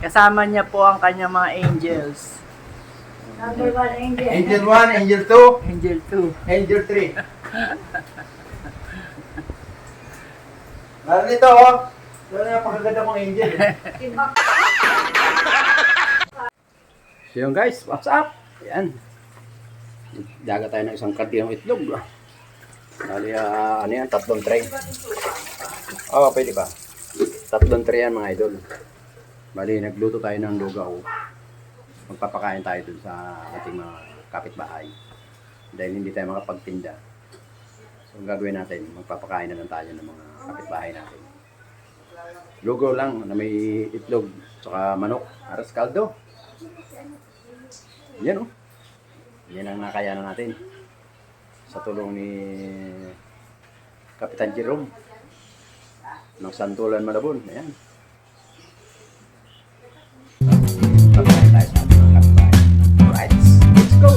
Kasama niya po ang kanyang mga angels. Number 1 angel. Angel 1, Angel 2, Angel 2. Angel 3. Meron ito, oh. Ito na yung pagkaganda kong angel. So yun guys, what's up? Ayan. Daga tayo ng isang kartiyang itlog. Bali, ano yan, 3 tray. Oo, pwede ba? 3 tray yan mga idol. Bali, nagluto tayo ng lugaw. Magpapakain tayo dun sa ating mga kapitbahay. Dahil hindi tayo makapagtinda. So, ang gagawin natin, magpapakain na lang tayo ng mga kapitbahay natin. Lugaw lang na may itlog, tsaka manok, aras kaldo. Yan oh. Yan ang nakayanan natin. Sa tulong ni Kapitan Jerome ng Santulan, Malabon. Ayan. Pagkain tayo sa ating mga kapitbahay. Alright, let's go!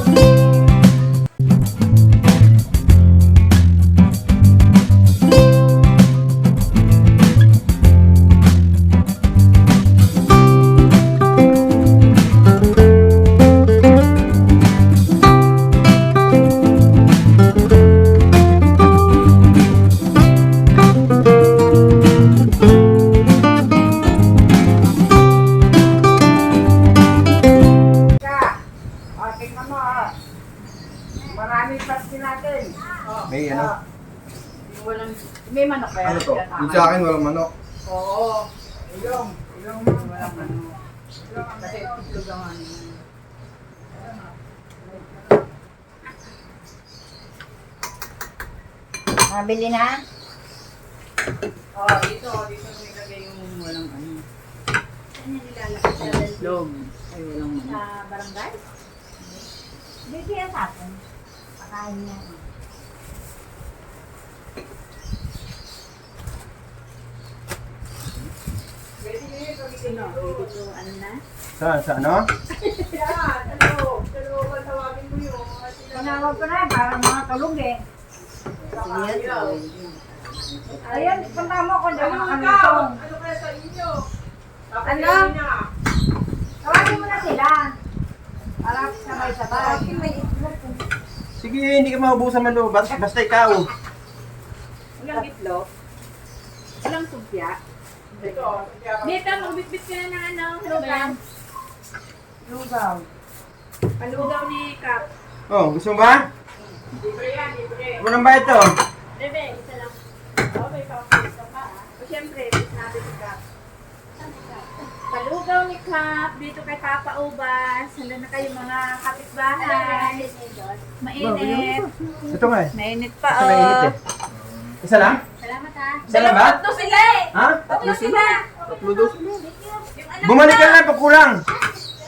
Maraming pasti natin. May ano? Walang, may manok kaya? Ano to? Yung sa akin walang manok. Oo. Ilong mo. Walang manok. Kasi itlog ang ano. Nabili na? Dito nilagay yung walang ano. Saan niya nilalagay? Sa Itlog. Ay, walang manok. Sa barangay? Dito yan sa atin. Pakain niya. Dito, ano na? Sa ano? Tinawag ko na, parang mga tulog eh. Ayun, punta mo kung dyan mga kamisong. Ano kaya sa inyo? Ano? Tawagin mo na sila. Para sabay-sabay. Sige, hindi ka maubusan man loob. Basta ikaw. Walang itlog. Walang subya. Dito, Dito, magbitbit ka na ng ano, lugaw. Lugaw. Palugaw ni Kap. Oh, gusto mo ba? libre yan, libre. Ano ba ito? Bebe, isa lang. Okay, pa-office ka pa. O siyempre, sinabi ni Kap. Palugaw ni Kap, dito kay Papa Ubas. Handa na kayo mga kapitbahay. Mainit. Ito nga eh. Mainit pa, Ito mainit eh. Isa lang? Salamat ha. Isa lang ba? Tatlo sila eh. Ha? Tatlo sila. Tatlo daw sila. Bumalik ka lang pag kulang.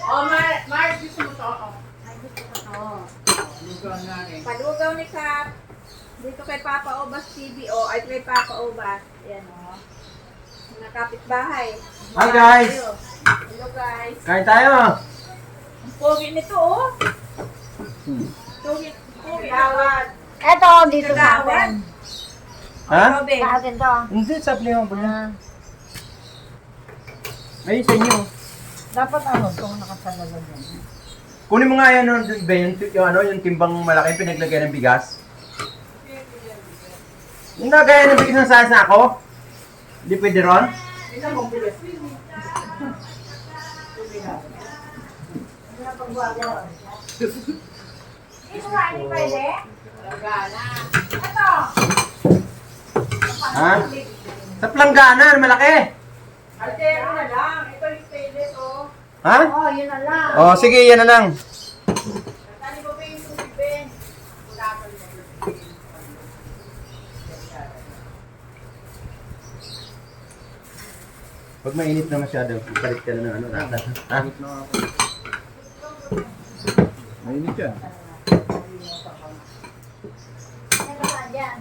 Oh, Mars, gusto mo to? Oh. Ay, gusto ko to. Lugaw na rin. Palugaw ni Kap. Dito kay Papa Ubas TVO. Ay, kay Papa Ubas. Ayan o. Mga kapitbahay. Hi, guys. Hello guys. Kain tayo. Ang pogi nito oh. Pogi. Gawad. Eto, dito sa atin. Ha? Sa atin to. Hindi, sapli mo pala. Ayun sa inyo. Dapat ano, itong nakasalala dyan. Kunin mo nga yan yung timbang malaki pinaglagay ng bigas. Yung nagaya ng bigas ng sasa na ako. Hindi pwede ron? Tingnan mo, bilis. Dito nga, hindi pwede. Gana. Eto. Ha? Sa planggana, malaki. Altero na lang. Ito yung stainless, oh. Ha? Oh, yun na lang. Oh, sige, yan na lang. Tali mo ba yung tubig, Ben? Wala ka rin. Pag mainit na masyado, palit ka na ng ano. Ha? Mainit yan. Eto nga dyan.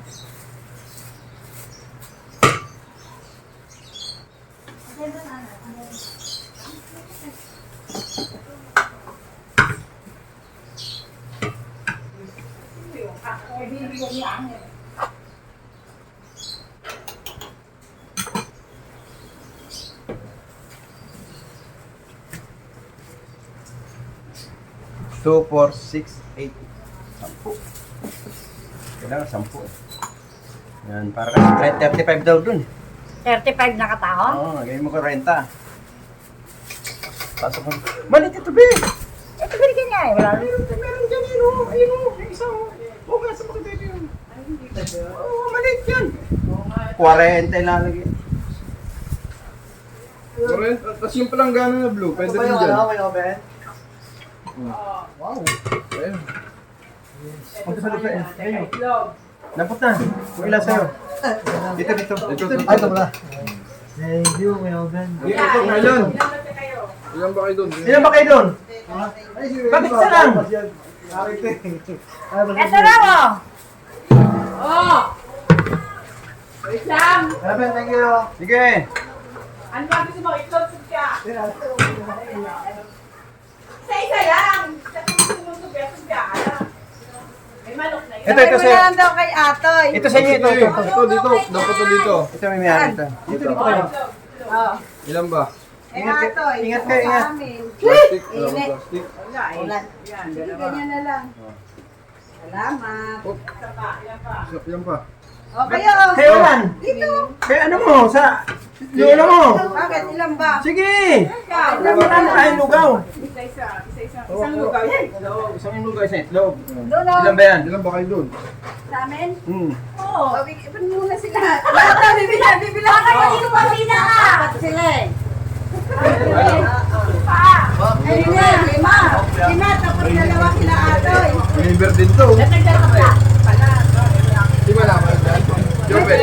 Eto na lang. Bibigyan niya ang 2, 4, 6, 8. 10. Kailangan 10 eh. Yan, para kasi 35 daw dun. 35 na katao? Oo, ganyan mo ko renta. Pasok mo. Malit ito, be! Ito binigyan niya eh. Wala. Meron dyan yun, oh. Ayun, oh. Yung isa, oh. Oo nga, sa mga baby yun. Oo, malit yan. 40 ilalagay. Tapos yung palang gano'n na blue, pwede rin dyan. Wow. Ayun. Punta sa lupa eh. Ayun. Napot na. Kung ilan sa'yo. Dito, dito. Ay, ito pala. Thank you, Melvin. Ito, ngayon. Ilan ba kayo doon? Ilan ba kayo doon? Bakit isa lang? Ito na mo! Oh! Wait lang! Melvin, thank you. Sige. Ano ba gusto mo? Itlog ka! Isa-isa lang! Sa sumsubya-subya ka lang. May manok na yun. Ito sa'yo. daw kay Atoy. Ito sa inyo, ito. Ito, dito. Dapat to dito. Ito may mayari ito. Dito, dito kayo. Oh. Ilan ba? Kay Atoy. Ingat kayo, ingat. Plastic. Wala bang plastic? Wala eh. Ulan. Yan, Sige, dalawa. ganyan na lang. Salamat. Ilan pa? O, kayo. Kayo lan. Dito. Kaya ano mo, sa lola mo. Bakit? Ilan ba? Sige. Ikaw. Ano tayong lugaw? Isa-isa. Isang lugaw yan. Isang lugaw, isang itlog. Dulo. Ilan ba yan? Ilan ba kayo doon? Sa amin? Hmm. Oo. Ibig muna sila. Lahat na bibila. Bakit kanino pa bina ka? Dapat sila eh. Ayun nga, lima. Lima, tapos dalawa sila Atoy. Member din to. Nagdala ka. Di ba naman dyan? Jobe. Okay,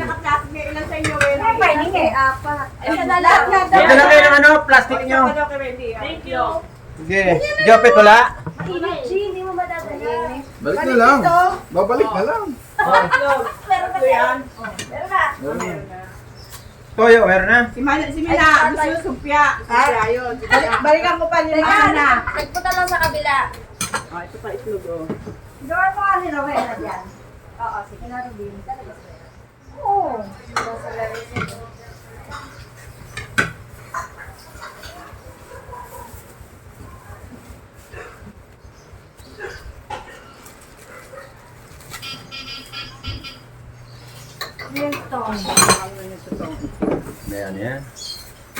naka-plastic na ilan sa inyo, Wendy? Ay, pwede nga. Apat. Ay, lahat na daw. Ito lang kayo ng ano, plastic nyo. Thank you. Sige. Jopet wala. Mainit, G, hindi mo madadala. Balik na lang. Babalik na lang. Meron ba yan? Meron na. Toyo, meron na. Si Mina, gusto yung sumpya. Sumpya yun. Balikan ko pa lima na. Nagpunta lang sa kabila. Ah, ito pa itlog oh. Gawin mo kasi Rowena dyan. Oo, sige na Rubin. Talaga sa'yo. Oo. Nasa Larissa. Milton. May ano yan.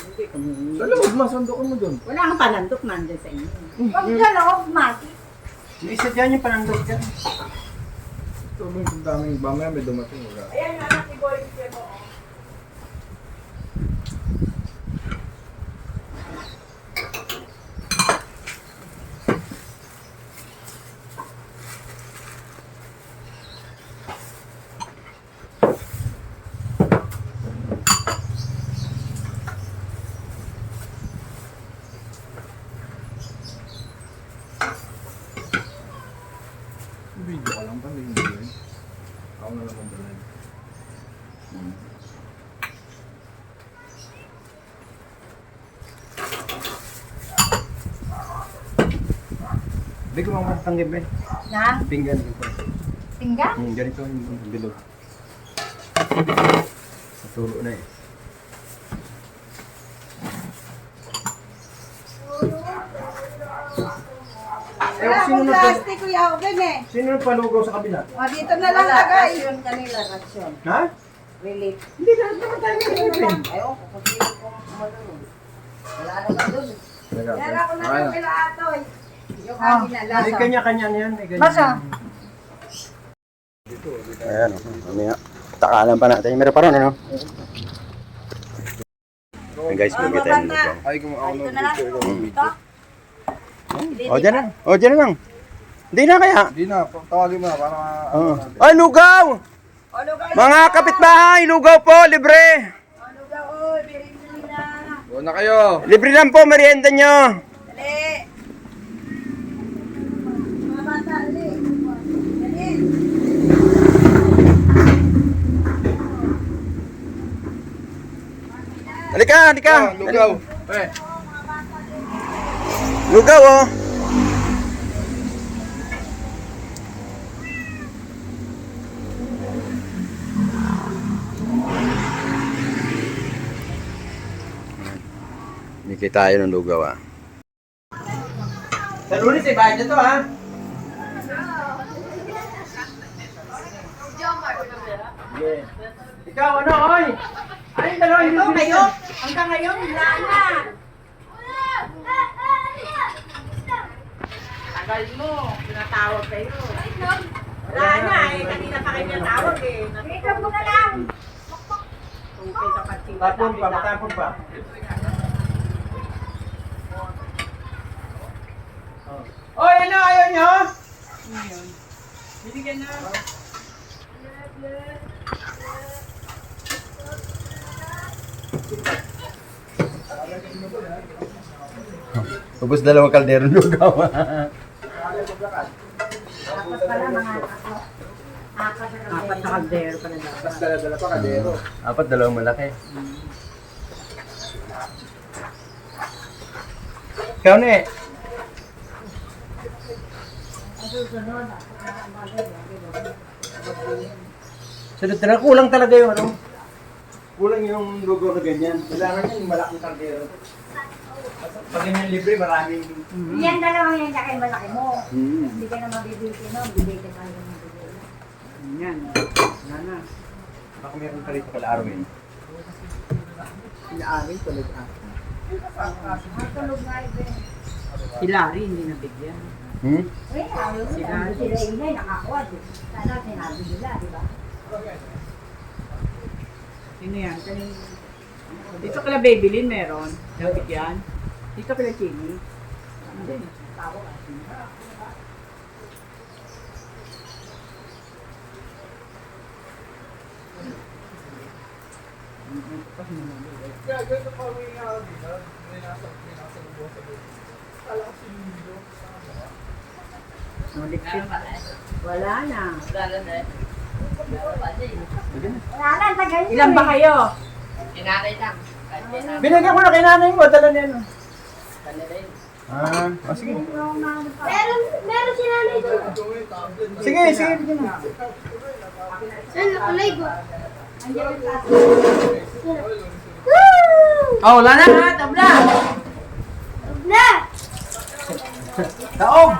Hindi kami. Sa loob, masandokan mo doon. Wala kang panandok nandyan sa inyo. Huwag ka loob, Mati. Yung isa dyan yung panandog dyan. Ito, ang daming mamaya may dumating. Wala. Ayan nga, si Boy. Sige mo. Video ka lang pa, hindi yun. Ako na naman dalhin. Hindi ko mamatanggip eh. Na? Pinggan dito. Tingga? Ganito yung bilog. Naturo na eh. Wala akong plastic, Kuya Oben eh. Sino nagpalugaw sa kabila? O, dito na lang lagay. Rasyon kanila, rasyon. Ha? Relief. Hindi na naman tayo nag-open. Ayaw ko, kung sino ko kumalunod. Wala naman dun. Yara ko na Ayan. ito kila Atoy. Yung akin na lang. May kanya-kanya na yan. May kanya. Basa. Ayan o. Mamaya. Takalan pa natin. Meron pa ron ano? Ayan guys, bigay tayo ng lugaw. Ay, kung ako Ito na lang. Ito. O, dyan na. O, dyan na lang. Hindi na kaya. Hindi na, tawagin mo na para Oo. Ay, lugaw! O, lugaw. Mga kapitbahay, lugaw po, libre. O, lugaw. O, birin na. Go na kayo. Libre lang po, merienda nyo. Dali. Mga bata, dali. Dali. Halika, halika. Lugaw. Eh, Lugaw, oh. Hindi tayo ng lugaw, ah. Sa Lunes, bayad na to, ha? Yeah. Ikaw, ano, oy? Ay, dalawa yung Ito kayo, hanggang ngayon, wala na. Tagal mo, pinatawag kayo. Wala na eh, kanina pa kayo natawag eh. Dito mo na lang. Tupay ka pa, chiba. Tapon pa, matapon pa. Oy, ano, ayaw nyo? Binigyan na. Ubus dalawang kaldero lugaw. Apat na kaldero pa na dapat. Tapos dala-dala pa kadero. Apat, dalawang malaki. Ikaw na eh. Sunod na kulang talaga yung ano. Kulang yung lugaw na ganyan. Kailangan yan yung malaking kaldero. Pag ganyan libre, maraming... Yan dalawang yan kaya malaki mo. Hmm. Hindi ka na mabibigyan mo. Bibigyan ka na mabibigyan. Yan. Wala na. Baka meron ka rito kala Arwin. Inaari tulad ako. Matulog nga ibig. Si Larry hindi nabigyan. Hmm? Eh, ayaw sila inay, nakakuha. Sana sinabi nila, di ba? Sino yan? Dito kala Babylin meron. Nabigyan. Dito kala Chini. Hindi. Kaya ganito pa uwi nga ako dito. May nasa lubo sa lubo. Kala ko si Lindo. Nalipsit. Wala na. Wala na, tagal nyo Ilan ba eh. kayo? Binigyan ko na kay nanay mo, dala niya no. Sige. Meron si nanay doon. Sige, sige. Bigyan mo. Saan nakulay ko? Oh, wala na ha, tabla. Na! Taog.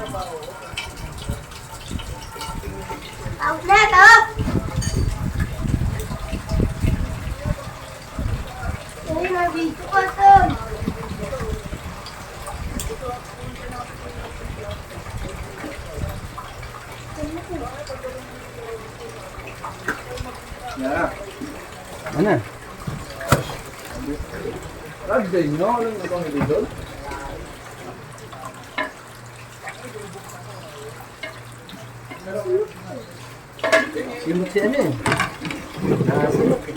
Tawag na, tawag! Ay, mabito ko ito. Yeah. Ano? Ragday nyo. Anong itong dito? Simot si ano eh. Nasimot eh.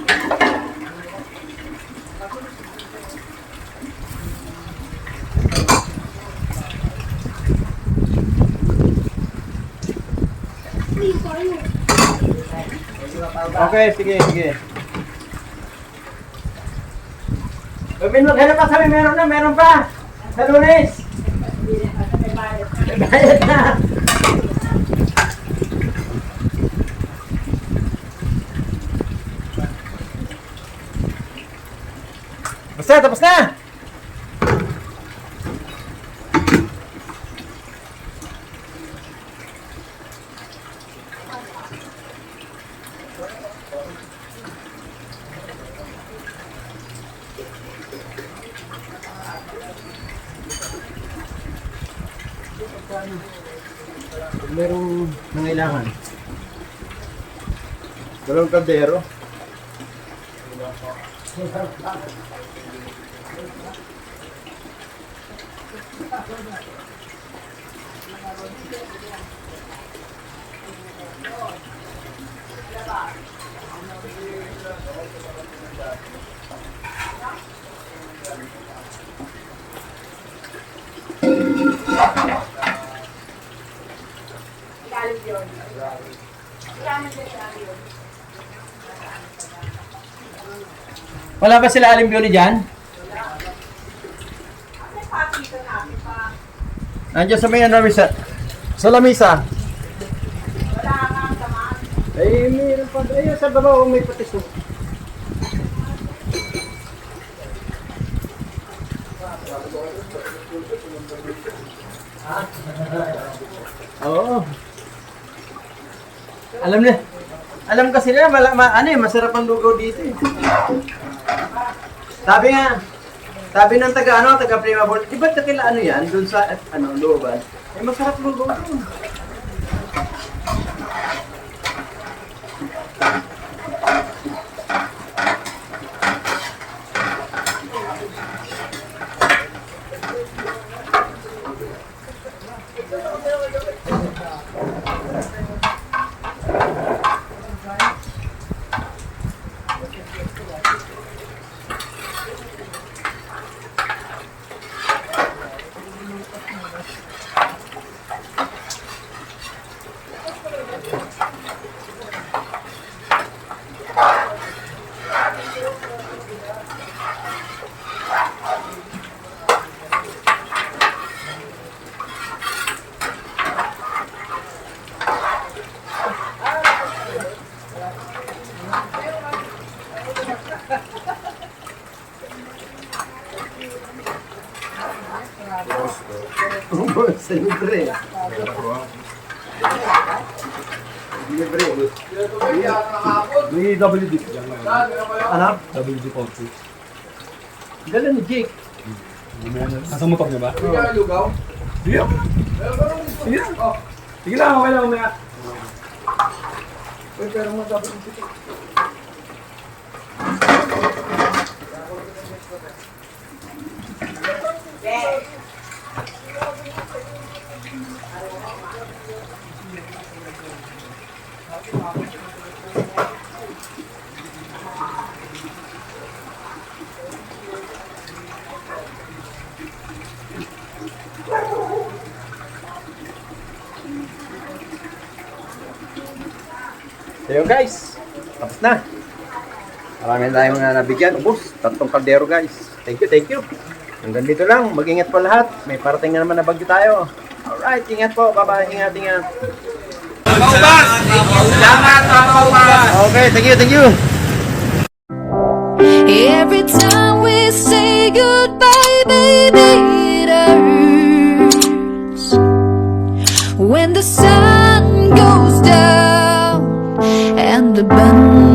Okay, sige, sige. Gawin mo, kailan pa sabi meron pa. Sa Lunes. May bayad na. Basta, tapos na! Merong nangailangan. Dalawang kaldero. Wala ba sila Aling Bioli dyan? Nandiyan sa may ano, sa lamisa. Ay, mayroon pa. Ayun, sa baba, may patis. Oh. Oo. Alam kasi nila, masarap ang lugaw dito eh. Sabi ng taga Prima Bolt, di ba kakila yan, dun sa, looban? Eh, masarap lugaw dun. Siyempre. Libre. May WD. Ano? WD Porsche. Dala ni Jake. Nasa motor niya ba? Lugaw? Sige. Sige. Sige lang, okay lang mamaya. Pero mo dapat ito. So yun guys, tapos na. Marami tayong mga nabigyan. Ubus, 3 kaldero guys. Thank you. Hanggang dito lang, mag-ingat po lahat. May parating na naman na bagyo tayo. Alright, ingat po. Bye-bye, ingat. Salamat, Okay, thank you. Every time we say goodbye, baby, it hurts. When the sun goes down and the band